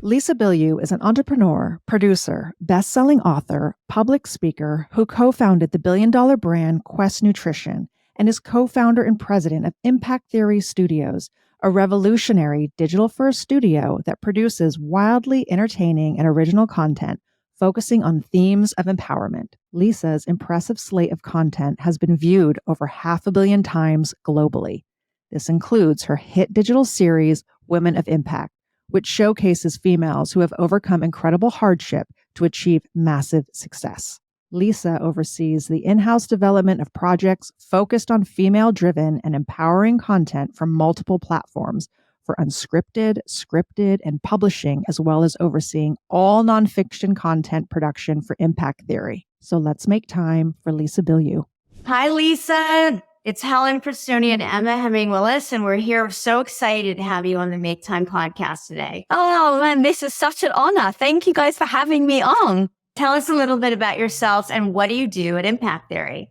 Lisa Bilyeu is an entrepreneur, producer, best-selling author, public speaker who co-founded the billion-dollar brand Quest Nutrition and is co-founder and president of Impact Theory Studios, a revolutionary digital-first studio that produces wildly entertaining and original content focusing on themes of empowerment. Lisa's impressive slate of content has been viewed over 500 million times globally. This includes her hit digital series, Women of Impact, which showcases females who have overcome incredible hardship to achieve massive success. Lisa oversees the in-house development of projects focused on female-driven and empowering content from multiple platforms for unscripted, scripted, and publishing, as well as overseeing all nonfiction content production for Impact Theory. So let's make time for Lisa Bilyeu. Hi, Lisa. It's Helen, Christoni, and Emma Willis, and we're here. We're so excited to have you on the Make Time podcast today. Oh, man, this is such an honor. Thank you guys for having me on. Tell us a little bit about yourselves and what do you do at Impact Theory?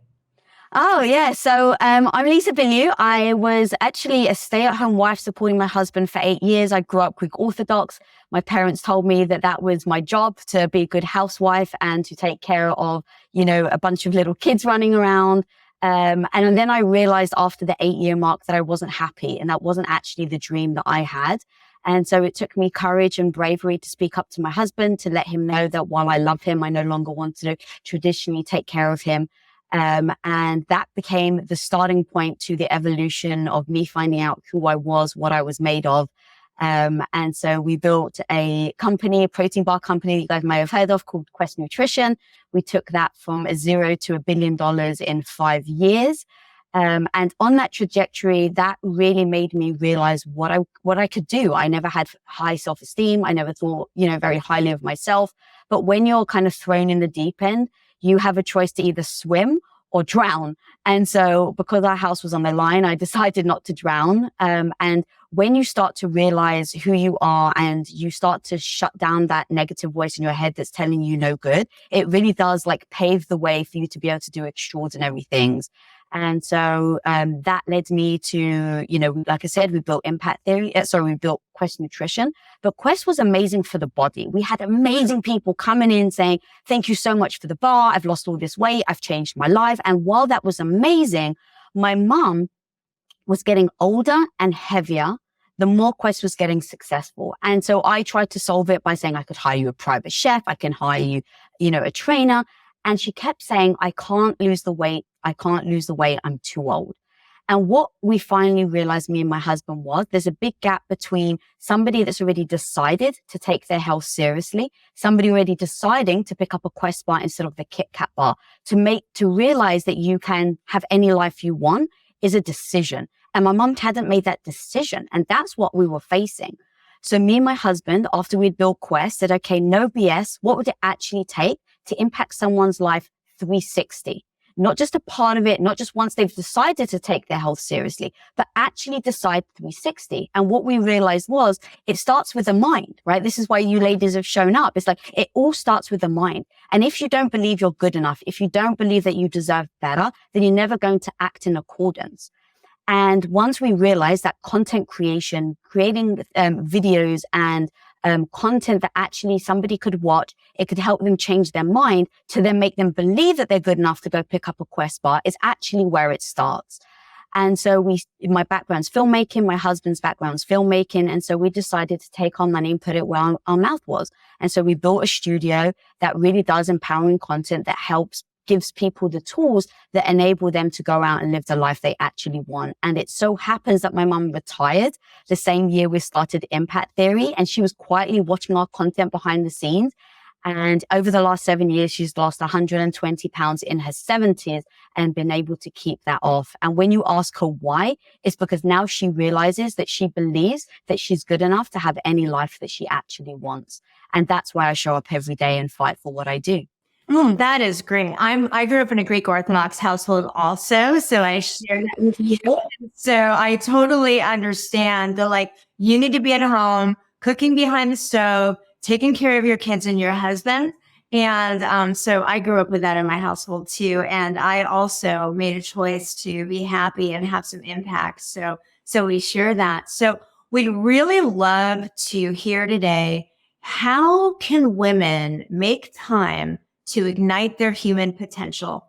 Oh, yeah. So I'm Lisa Bilyeu. I was actually a stay-at-home wife supporting my husband for 8 years. I grew up Greek Orthodox. My parents told me that that was my job, to be a good housewife and to take care of, a bunch of little kids running around. And then I realized after the 8-year mark that I wasn't happy, and that wasn't actually the dream that I had. And so it took me courage and bravery to speak up to my husband, to let him know that while I love him, I no longer want to traditionally take care of him. And that became the starting point to the evolution of me finding out who I was, what I was made of. And so we built a company, a protein bar company that you guys may have heard of, called Quest Nutrition. We took that from a $0 to $1 billion in 5 years. And on that trajectory, that really made me realize what I could do. I never had high self-esteem. I never thought, very highly of myself. But when you're kind of thrown in the deep end, you have a choice to either swim or drown. And so because our house was on the line, I decided not to drown. And when you start to realize who you are and you start to shut down that negative voice in your head that's telling you no good, it really does pave the way for you to be able to do extraordinary things. And so that led me to, like I said, we built Impact Theory. We built Quest Nutrition. But Quest was amazing for the body. We had amazing people coming in saying, thank you so much for the bar. I've lost all this weight. I've changed my life. And while that was amazing, my mom was getting older and heavier the more Quest was getting successful. And so I tried to solve it by saying I could hire you a private chef. I can hire you, a trainer. And she kept saying, I can't lose the weight. I can't lose the weight. I'm too old. And what we finally realized, me and my husband, was there's a big gap between somebody that's already decided to take their health seriously, somebody already deciding to pick up a Quest bar instead of the Kit Kat bar. To realize that you can have any life you want is a decision. And my mom hadn't made that decision. And that's what we were facing. So me and my husband, after we'd built Quest, said, okay, no BS. What would it actually take to impact someone's life 360? Not just a part of it, not just once they've decided to take their health seriously, but actually decide 360. And what we realized was it starts with the mind, right? This is why you ladies have shown up. It's it all starts with the mind. And if you don't believe you're good enough, if you don't believe that you deserve better, then you're never going to act in accordance. And once we realized that content creation, creating videos and content that actually somebody could watch, it could help them change their mind to then make them believe that they're good enough to go pick up a Quest bar, is actually where it starts. And so my background's filmmaking, my husband's background's filmmaking. And so we decided to take our money and put it where our mouth was. And so we built a studio that really does empowering content that gives people the tools that enable them to go out and live the life they actually want. And it so happens that my mom retired the same year we started Impact Theory, and she was quietly watching our content behind the scenes. And over the last 7 years, she's lost 120 pounds in her 70s and been able to keep that off. And when you ask her why, it's because now she realizes that she believes that she's good enough to have any life that she actually wants. And that's why I show up every day and fight for what I do. That is great. I grew up in a Greek Orthodox household also, so I share that with you. So I totally understand you need to be at home, cooking behind the stove, taking care of your kids and your husband. And so I grew up with that in my household too. And I also made a choice to be happy and have some impact. So we share that. So we'd really love to hear today how can women make time to ignite their human potential?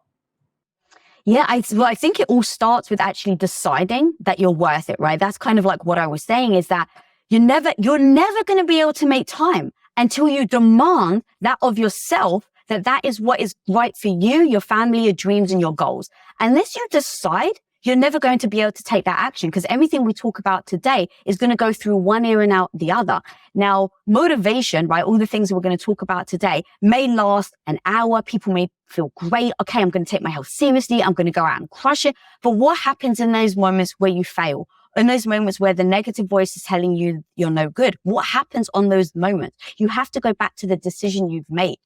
Yeah, I think it all starts with actually deciding that you're worth it, right? That's kind of like what I was saying, is that you're never going to be able to make time until you demand that of yourself, that is what is right for you, your family, your dreams, and your goals. Unless you decide, you're never going to be able to take that action, because everything we talk about today is going to go through one ear and out the other. Now, motivation, right? All the things that we're going to talk about today may last an hour. People may feel great. Okay, I'm going to take my health seriously. I'm going to go out and crush it. But what happens in those moments where you fail? In those moments where the negative voice is telling you you're no good? What happens on those moments? You have to go back to the decision you've made.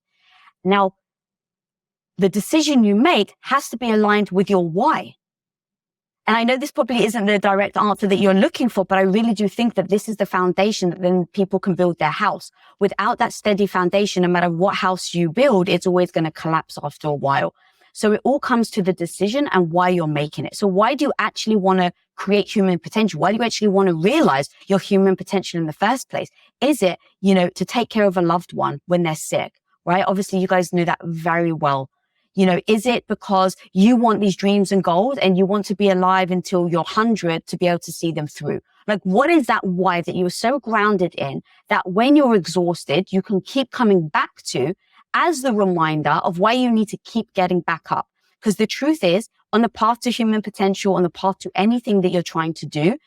Now, the decision you make has to be aligned with your why. And I know this probably isn't the direct answer that you're looking for, but I really do think that this is the foundation that then people can build their house. Without that steady foundation, no matter what house you build, it's always going to collapse after a while. So it all comes to the decision and why you're making it. So why do you actually want to create human potential? Why do you actually want to realize your human potential in the first place? Is it, to take care of a loved one when they're sick, right? Obviously, you guys know that very well. Is it because you want these dreams and goals and you want to be alive until you're 100 to be able to see them through? Like, what is that why that you are so grounded in that when you're exhausted, you can keep coming back to as the reminder of why you need to keep getting back up? Because the truth is, on the path to human potential, on the path to anything that you're trying to do,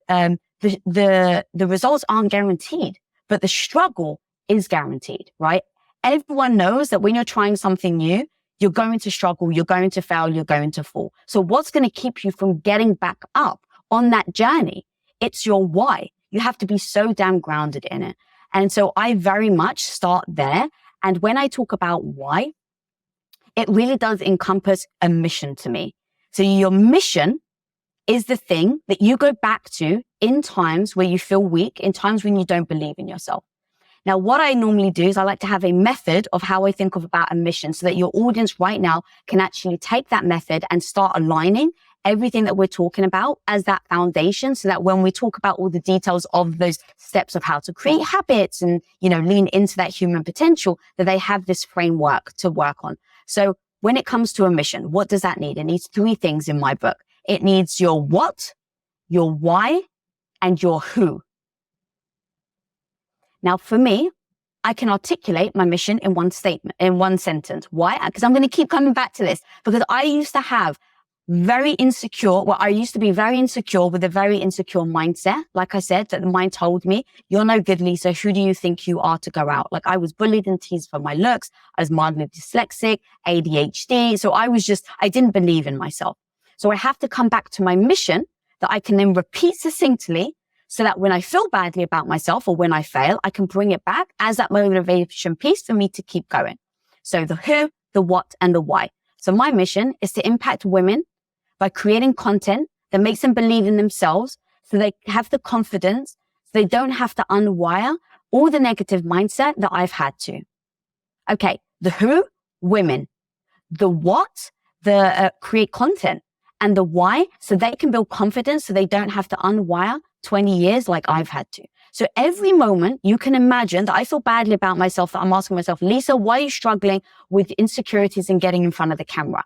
the results aren't guaranteed, but the struggle is guaranteed, right? Everyone knows that when you're trying something new, you're going to struggle, you're going to fail, you're going to fall. So what's going to keep you from getting back up on that journey? It's your why. You have to be so damn grounded in it. And so I very much start there. And when I talk about why, it really does encompass a mission to me. So your mission is the thing that you go back to in times where you feel weak, in times when you don't believe in yourself. Now, what I normally do is I like to have a method of how I think about a mission so that your audience right now can actually take that method and start aligning everything that we're talking about as that foundation, so that when we talk about all the details of those steps of how to create habits and, lean into that human potential, that they have this framework to work on. So when it comes to a mission, what does that need? It needs three things in my book. It needs your what, your why, and your who. Now, for me, I can articulate my mission in one statement, in one sentence. Why? Because I'm going to keep coming back to this, because I used to be very insecure with a very insecure mindset. Like I said, that the mind told me, you're no good, Lisa. Who do you think you are to go out? Like, I was bullied and teased for my looks. I was mildly dyslexic, ADHD. So I didn't believe in myself. So I have to come back to my mission that I can then repeat succinctly, so that when I feel badly about myself or when I fail, I can bring it back as that motivation piece for me to keep going. So the who, the what, and the why. So my mission is to impact women by creating content that makes them believe in themselves, so they have the confidence, so they don't have to unwire all the negative mindset that I've had to. Okay, the who, women. The what, create content. And the why, so they can build confidence, so they don't have to unwire 20 years like I've had to. So every moment you can imagine that I feel badly about myself, that I'm asking myself, Lisa, why are you struggling with insecurities and getting in front of the camera?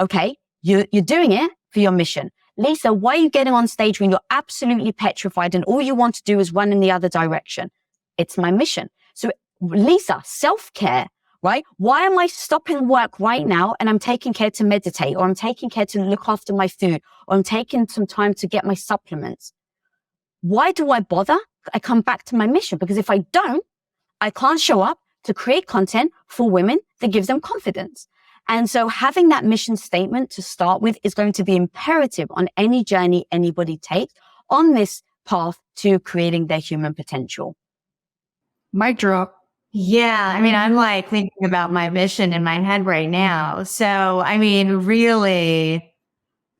Okay, you're doing it for your mission. Lisa, why are you getting on stage when you're absolutely petrified and all you want to do is run in the other direction? It's my mission. So Lisa, self-care, right? Why am I stopping work right now and I'm taking care to meditate, or I'm taking care to look after my food, or I'm taking some time to get my supplements? Why do I bother? I come back to my mission, because if I don't, I can't show up to create content for women that gives them confidence. And so having that mission statement to start with is going to be imperative on any journey anybody takes on this path to creating their human potential. Mic drop. Yeah, I'm like thinking about my mission in my head right now. So, really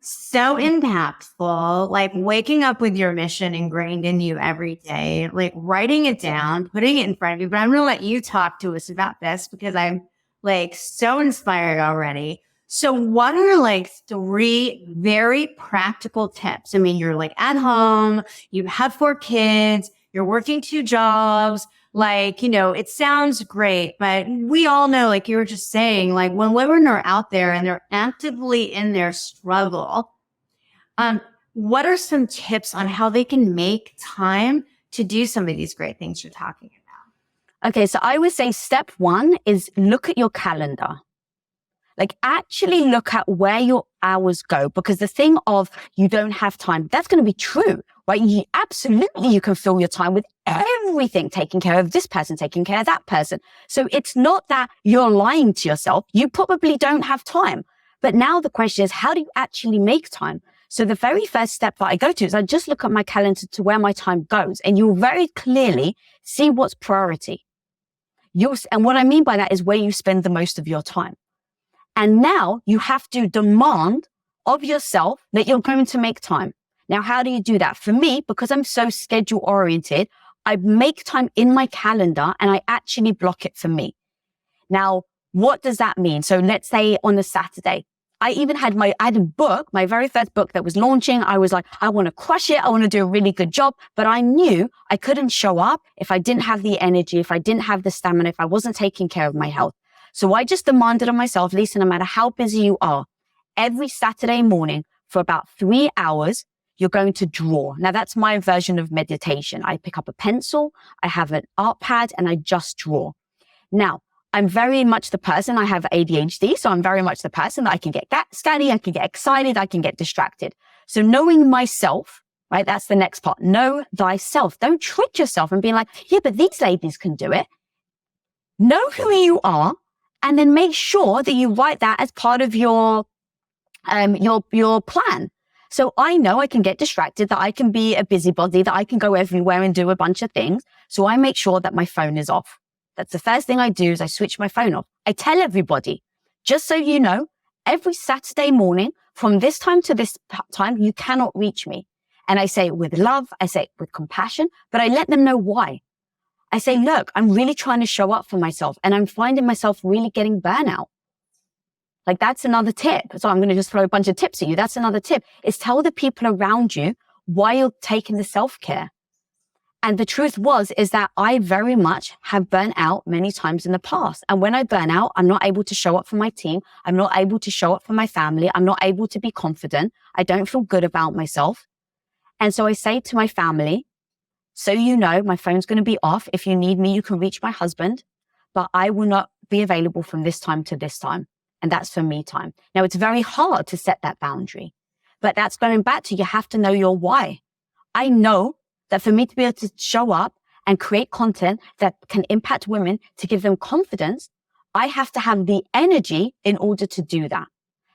so impactful, like waking up with your mission ingrained in you every day, like writing it down, putting it in front of you. But I'm going to let you talk to us about this, because I'm like so inspired already. So what are like three very practical tips? You're like at home, you have 4 kids, you're working 2 jobs. like, it sounds great, but we all know, like you were just saying, like when women are out there and they're actively in their struggle, what are some tips on how they can make time to do some of these great things you're talking about? Okay, so I would say step one is look at your calendar. Like actually look at where your hours go, because the thing of you don't have time, that's going to be true, right? You can fill your time with everything, taking care of this person, taking care of that person. So it's not that you're lying to yourself. You probably don't have time. But now the question is, how do you actually make time? So the very first step that I go to is I just look at my calendar to where my time goes, and you'll very clearly see what's priority. And what I mean by that is where you spend the most of your time. And now you have to demand of yourself that you're going to make time. Now, how do you do that? For me, because I'm so schedule oriented, I make time in my calendar and I actually block it for me. Now, what does that mean? So let's say on a Saturday, I had a book, my very first book that was launching. I was like, I want to crush it. I want to do a really good job. But I knew I couldn't show up if I didn't have the energy, if I didn't have the stamina, if I wasn't taking care of my health. So I just demanded of myself, Lisa, no matter how busy you are, every Saturday morning for about 3 hours, you're going to draw. Now that's my version of meditation. I pick up a pencil, I have an art pad, and I just draw. Now, I'm very much the person, I have ADHD, so I'm very much the person that I can get scatty, I can get excited, I can get distracted. So knowing myself, right, that's the next part. Know thyself. Don't trick yourself and be like, yeah, but these ladies can do it. Know who you are, and then make sure that you write that as part of your plan. So I know I can get distracted, that I can be a busybody, that I can go everywhere and do a bunch of things. So I make sure that my phone is off. That's the first thing I do is I switch my phone off. I tell everybody, just so you know, every Saturday morning from this time to this time, you cannot reach me. And I say it with love. I say it with compassion, but I let them know why. I say, look, I'm really trying to show up for myself and I'm finding myself really getting burnout. Like that's another tip. So I'm going to just throw a bunch of tips at you. That's another tip is tell the people around you why you're taking the self-care. And the truth is that I very much have burnt out many times in the past. And when I burn out, I'm not able to show up for my team. I'm not able to show up for my family. I'm not able to be confident. I don't feel good about myself. And so I say to my family, so you know, my phone's going to be off. If you need me, you can reach my husband, but I will not be available from this time to this time. And that's for me time. Now, it's very hard to set that boundary, but that's going back to you have to know your why. I know that for me to be able to show up and create content that can impact women to give them confidence, I have to have the energy in order to do that.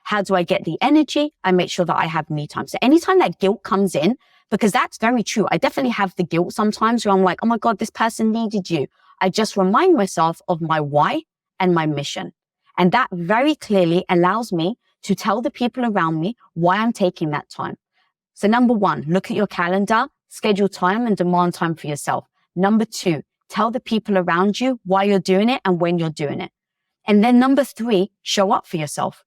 How do I get the energy? I make sure that I have me time. So anytime that guilt comes in, because that's very true. I definitely have the guilt sometimes where I'm like, oh my God, this person needed you. I just remind myself of my why and my mission. And that very clearly allows me to tell the people around me why I'm taking that time. So number one, look at your calendar, schedule time and demand time for yourself. Number two, tell the people around you why you're doing it and when you're doing it. And then number three, show up for yourself.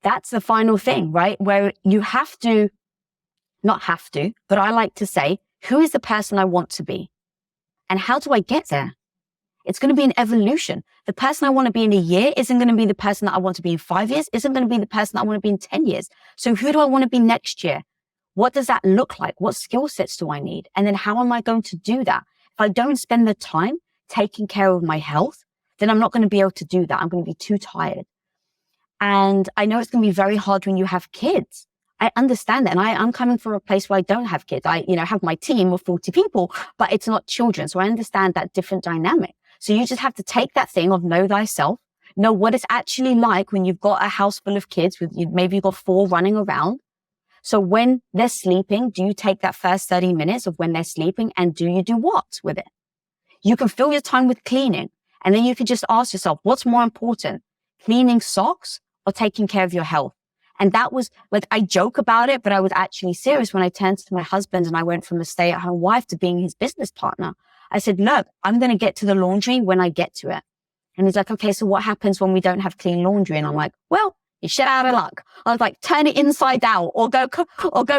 That's the final thing, right? Where you have to, not have to, but I like to say, who is the person I want to be? And how do I get there? It's going to be an evolution. The person I want to be in a year isn't going to be the person that I want to be in 5 years, isn't going to be the person that I want to be in 10 years. So who do I want to be next year? What does that look like? What skill sets do I need? And then how am I going to do that? If I don't spend the time taking care of my health, then I'm not going to be able to do that. I'm going to be too tired. And I know it's going to be very hard when you have kids. I understand that. And I'm coming from a place where I don't have kids. I, have my team of 40 people, but it's not children. So I understand that different dynamic. So you just have to take that thing of know thyself, know what it's actually like when you've got a house full of kids with you, maybe you've got 4 running around. So when they're sleeping, do you take that first 30 minutes of when they're sleeping and do you do what with it? You can fill your time with cleaning. And then you can just ask yourself, what's more important, cleaning socks or taking care of your health? And that was like, I joke about it, but I was actually serious when I turned to my husband and I went from a stay-at-home wife to being his business partner. I said, look, I'm going to get to the laundry when I get to it. And he's like, okay, so what happens when we don't have clean laundry? And I'm like, well, you're shit out of luck. I was like, turn it inside out or go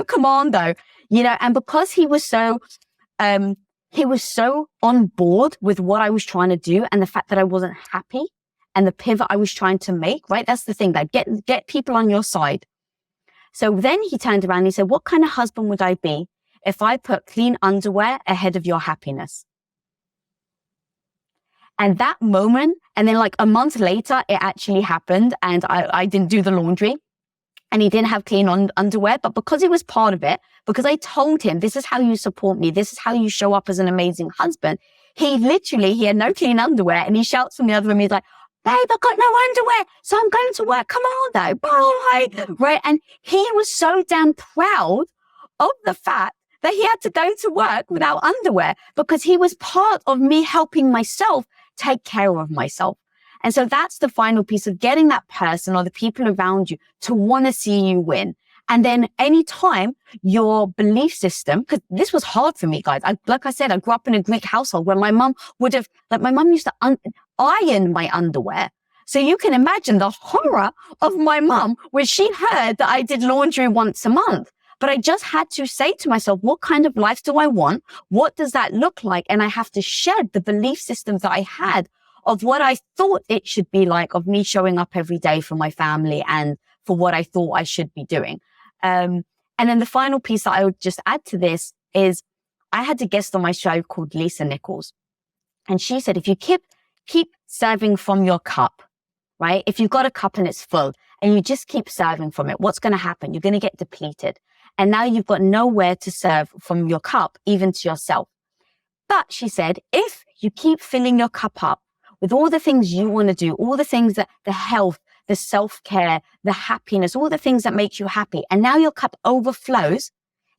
commando, and because he was so, he was so on board with what I was trying to do and the fact that I wasn't happy and the pivot I was trying to make, right? That's the thing, that get people on your side. So then he turned around and he said, what kind of husband would I be if I put clean underwear ahead of your happiness? And that moment, and then like a month later, it actually happened, and I didn't do the laundry and he didn't have clean underwear, but because he was part of it, because I told him, this is how you support me, this is how you show up as an amazing husband, he had no clean underwear, and he shouts from the other room, he's like, babe, I got no underwear, so I'm going to work. Come on, though. Bye. Right? And he was so damn proud of the fact that he had to go to work without underwear, because he was part of me helping myself take care of myself. And so that's the final piece of getting that person or the people around you to want to see you win. And then anytime your belief system, because this was hard for me, guys. Like I said, I grew up in a Greek household where my mum used to iron my underwear. So you can imagine the horror of my mum when she heard that I did laundry once a month. But I just had to say to myself, what kind of life do I want? What does that look like? And I have to shed the belief systems that I had of what I thought it should be like, of me showing up every day for my family and for what I thought I should be doing. And then the final piece that I would just add to this is I had a guest on my show called Lisa Nichols. And she said, if you keep serving from your cup, right? If you've got a cup and it's full and you just keep serving from it, what's going to happen? You're going to get depleted. And now you've got nowhere to serve from your cup, even to yourself. But she said, if you keep filling your cup up with all the things you want to do, all the things that the health, the self-care, the happiness, all the things that make you happy, and now your cup overflows,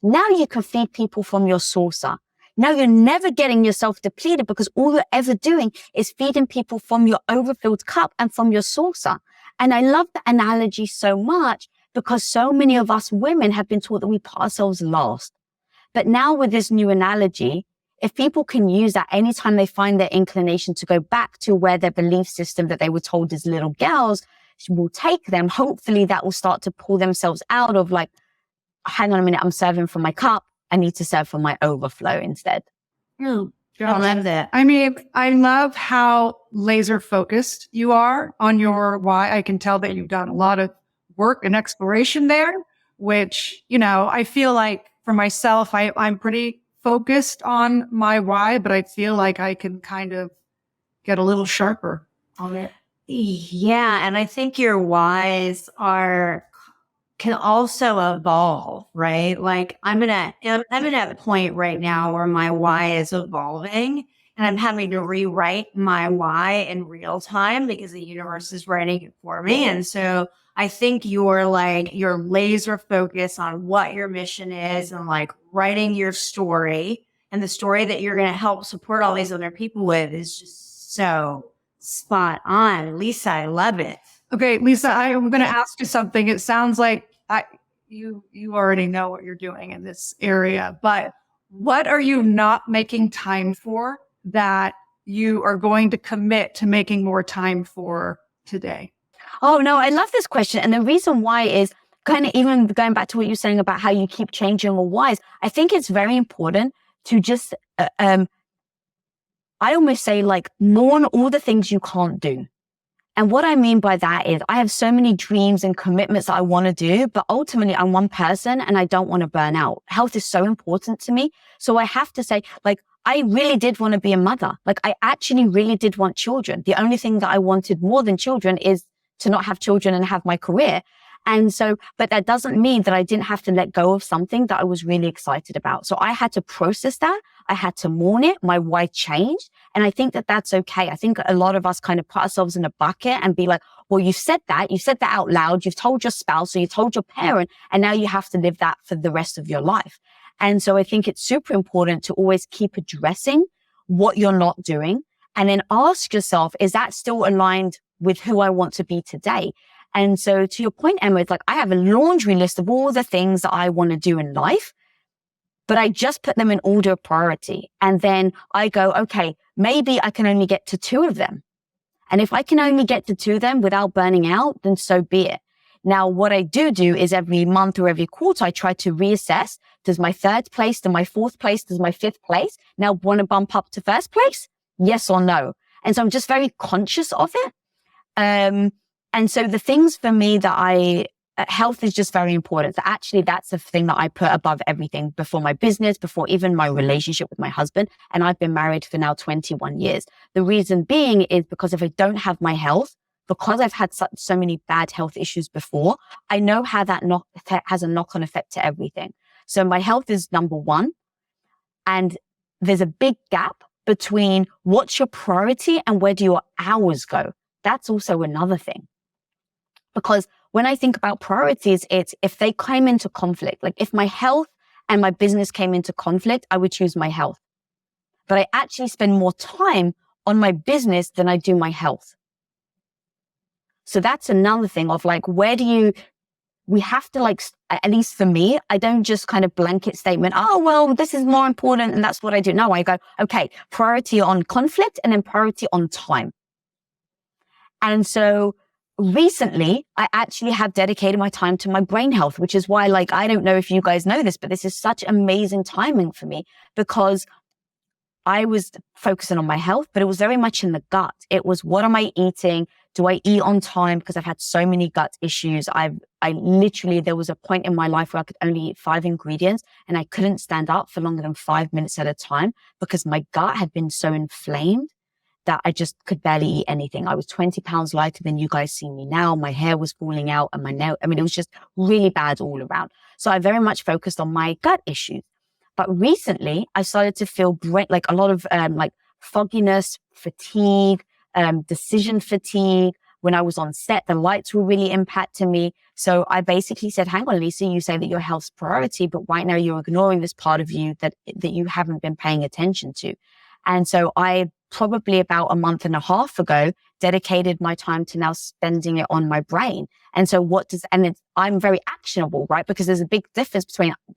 now you can feed people from your saucer. Now you're never getting yourself depleted, because all you're ever doing is feeding people from your overfilled cup and from your saucer. And I love the analogy so much, because so many of us women have been taught that we put ourselves last. But now with this new analogy, if people can use that anytime they find their inclination to go back to where their belief system that they were told as little girls will take them, hopefully that will start to pull themselves out of like, hang on a minute, I'm serving from my cup. I need to serve from my overflow instead. I love that. I mean, I love how laser focused you are on your why. I can tell that you've done a lot of work and exploration there, which, I feel like for myself, I'm pretty focused on my why, but I feel like I can kind of get a little sharper on it. Yeah. And I think your whys can also evolve, right? Like I'm at a point right now where my why is evolving, and I'm having to rewrite my why in real time because the universe is writing it for me. And so I think you're laser focused on what your mission is and like writing your story, and the story that you're going to help support all these other people with is just so spot on. Lisa, I love it. Okay, Lisa, I'm going to ask you something. It sounds like you already know what you're doing in this area, but what are you not making time for that you are going to commit to making more time for today? Oh, no, I love this question. And the reason why is kind of even going back to what you're saying about how you keep changing your whys. I think it's very important to just, I almost say like mourn all the things you can't do. And what I mean by that is I have so many dreams and commitments that I want to do, but ultimately I'm one person and I don't want to burn out. Health is so important to me. So I have to say, like, I really did want to be a mother. Like, I actually really did want children. The only thing that I wanted more than children is to not have children and have my career. And so, but that doesn't mean that I didn't have to let go of something that I was really excited about. So I had to process that. I had to mourn it. My why changed. And I think that that's okay. I think a lot of us kind of put ourselves in a bucket and be like, well, you said that out loud. You've told your spouse or you told your parent, and now you have to live that for the rest of your life. And so I think it's super important to always keep addressing what you're not doing, and then ask yourself, is that still aligned with who I want to be today? And so to your point, Emma, it's like I have a laundry list of all the things that I want to do in life, but I just put them in order of priority. And then I go, okay, maybe I can only get to 2 of them. And if I can only get to 2 of them without burning out, then so be it. Now, what I do is every month or every quarter, I try to reassess. Does my third place, does my fourth place, does my fifth place now want to bump up to first place? Yes or no? And so I'm just very conscious of it. And so the things for me that health is just very important. So actually, that's the thing that I put above everything, before my business, before even my relationship with my husband. And I've been married for now 21 years. The reason being is because if I don't have my health, because I've had so many bad health issues before, I know how that has a knock-on effect to everything. So my health is number one. And there's a big gap between what's your priority and where do your hours go. That's also another thing. Because when I think about priorities, it's if they came into conflict, like if my health and my business came into conflict, I would choose my health. But I actually spend more time on my business than I do my health. So that's another thing of like, we have to like, at least for me, I don't just kind of blanket statement, oh, well, this is more important and that's what I do. No, I go, okay, priority on conflict and then priority on time. And so recently, I actually have dedicated my time to my brain health, which is why, like, I don't know if you guys know this, but this is such amazing timing for me because I was focusing on my health, but it was very much in the gut. It was, what am I eating? Do I eat on time? Because I've had so many gut issues. I literally, there was a point in my life where I could only eat 5 ingredients and I couldn't stand up for longer than 5 minutes at a time because my gut had been so inflamed that I just could barely eat anything. I was 20 pounds lighter than you guys see me now. My hair was falling out and it was just really bad all around. So I very much focused on my gut issues. But recently I started to feel like a lot of like fogginess, fatigue, decision fatigue. When I was on set, the lights were really impacting me. So I basically said, hang on, Lisa, you say that your health's priority, but right now you're ignoring this part of you that you haven't been paying attention to. And so I probably about a month and a half ago dedicated my time to now spending it on my brain. And so I'm very actionable, right? Because there's a big difference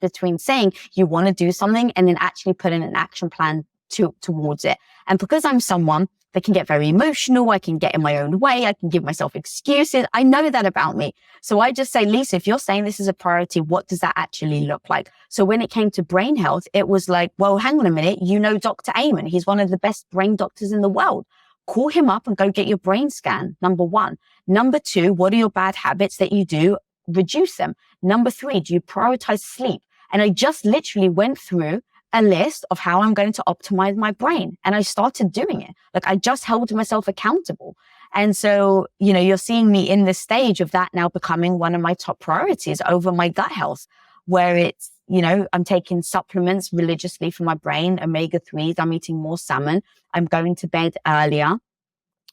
between saying you want to do something and then actually putting an action plan towards it. And because I'm someone that can get very emotional, I can get in my own way, I can give myself excuses. I know that about me. So I just say, Lisa, if you're saying this is a priority, what does that actually look like? So when it came to brain health, it was like, well, hang on a minute. You know, Dr. Amen, he's one of the best brain doctors in the world. Call him up and go get your brain scan. Number 1. Number 2, what are your bad habits that you do? Reduce them. Number 3, do you prioritize sleep? And I just literally went through a list of how I'm going to optimize my brain. And I started doing it. Like I just held myself accountable. And so, you know, you're seeing me in this stage of that now becoming one of my top priorities over my gut health, where it's, you know, I'm taking supplements religiously for my brain, omega-3s. I'm eating more salmon. I'm going to bed earlier.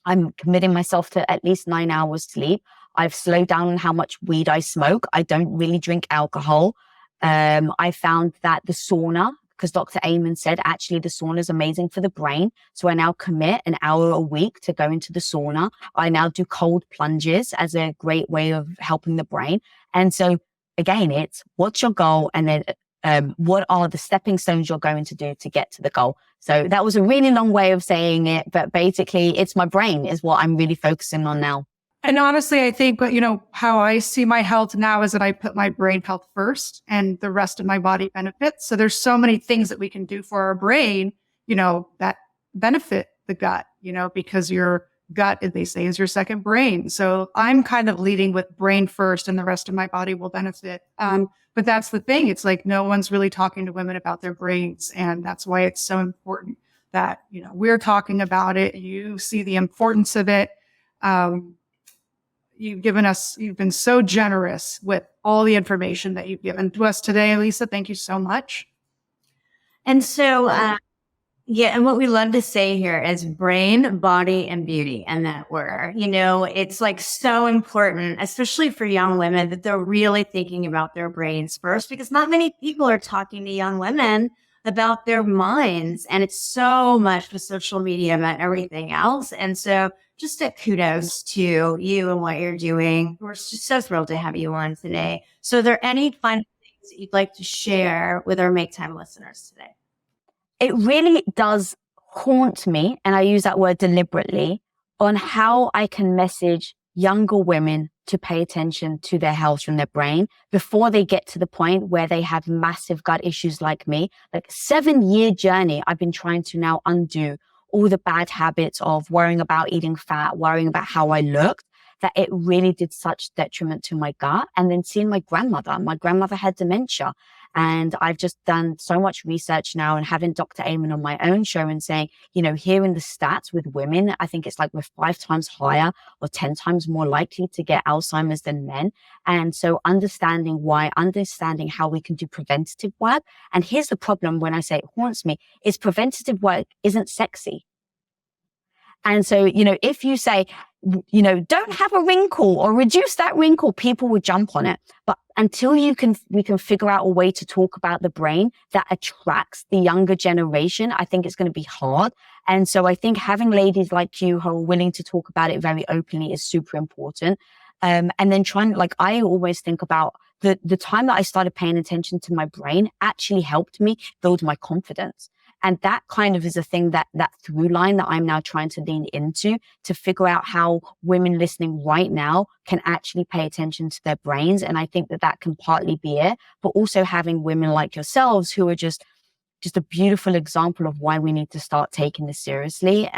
I'm committing myself to at least 9 hours sleep. I've slowed down on how much weed I smoke. I don't really drink alcohol. I found that the sauna, because Dr. Amen said, actually, the sauna is amazing for the brain. So I now commit an hour a week to go into the sauna. I now do cold plunges as a great way of helping the brain. And so again, it's what's your goal? And then what are the stepping stones you're going to do to get to the goal? So that was a really long way of saying it, but basically it's my brain is what I'm really focusing on now. And honestly, I think, you know, how I see my health now is that I put my brain health first and the rest of my body benefits. So there's so many things that we can do for our brain, you know, that benefit the gut, you know, because your gut, they say, is your second brain. So I'm kind of leading with brain first and the rest of my body will benefit. But that's the thing. It's like no one's really talking to women about their brains. And that's why it's so important that, you know, we're talking about it. You see the importance of it. You've been so generous with all the information that you've given to us today, Lisa. Thank you so much. And so, and what we love to say here is brain, body, and beauty. And that it's like so important, especially for young women, that they're really thinking about their brains first, because not many people are talking to young women about their minds. And it's so much with social media about everything else. And so just a kudos to you and what you're doing. We're just so thrilled to have you on today. So are there any final things that you'd like to share with our Make Time listeners today? It really does haunt me, and I use that word deliberately, on how I can message younger women to pay attention to their health and their brain before they get to the point where they have massive gut issues like me. Like 7-year journey, I've been trying to now undo all the bad habits of worrying about eating fat, worrying about how I looked, that it really did such detriment to my gut. And then seeing my grandmother had dementia. And I've just done so much research now, and having Dr. Amen on my own show and saying, hearing the stats with women, I think it's like we're 5 times higher or 10 times more likely to get Alzheimer's than men. And so understanding why, understanding how we can do preventative work. And here's the problem when I say it haunts me, is preventative work isn't sexy. And so, if you say, don't have a wrinkle or reduce that wrinkle, people will jump on it. But until we can figure out a way to talk about the brain that attracts the younger generation, I think it's going to be hard. And so I think having ladies like you who are willing to talk about it very openly is super important. And then I always think about the time that I started paying attention to my brain actually helped me build my confidence. And that kind of is a thing that through line that I'm now trying to lean into to figure out how women listening right now can actually pay attention to their brains. And I think that can partly be it, but also having women like yourselves who are just a beautiful example of why we need to start taking this seriously.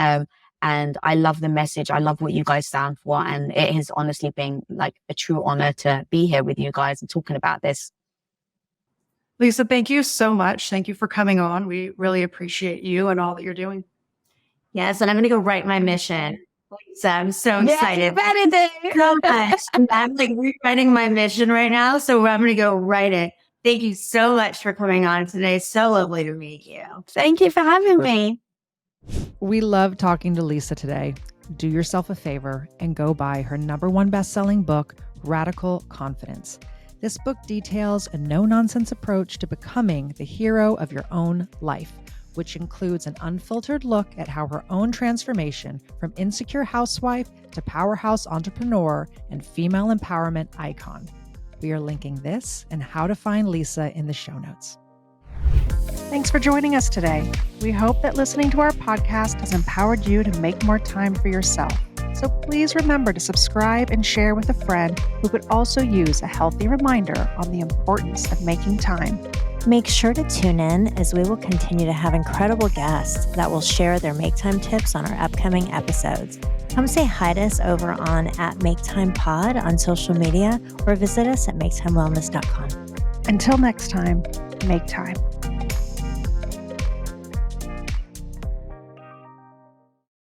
And I love the message. I love what you guys stand for. And it has honestly been like a true honor to be here with you guys and talking about this. Lisa, thank you so much. Thank you for coming on. We really appreciate you and all that you're doing. Yes, and I'm going to go write my mission. Lisa, I'm so excited. So much. I'm like rewriting my mission right now, so I'm going to go write it. Thank you so much for coming on today. So lovely to meet you. Thank you for having me. We love talking to Lisa today. Do yourself a favor and go buy her #1 best-selling book, Radical Confidence. This book details a no-nonsense approach to becoming the hero of your own life, which includes an unfiltered look at how her own transformation from insecure housewife to powerhouse entrepreneur and female empowerment icon. We are linking this and how to find Lisa in the show notes. Thanks for joining us today. We hope that listening to our podcast has empowered you to make more time for yourself. So please remember to subscribe and share with a friend who could also use a healthy reminder on the importance of making time. Make sure to tune in as we will continue to have incredible guests that will share their Make Time tips on our upcoming episodes. Come say hi to us over on @MakeTimePod on social media or visit us at MakeTimeWellness.com. Until next time, make time.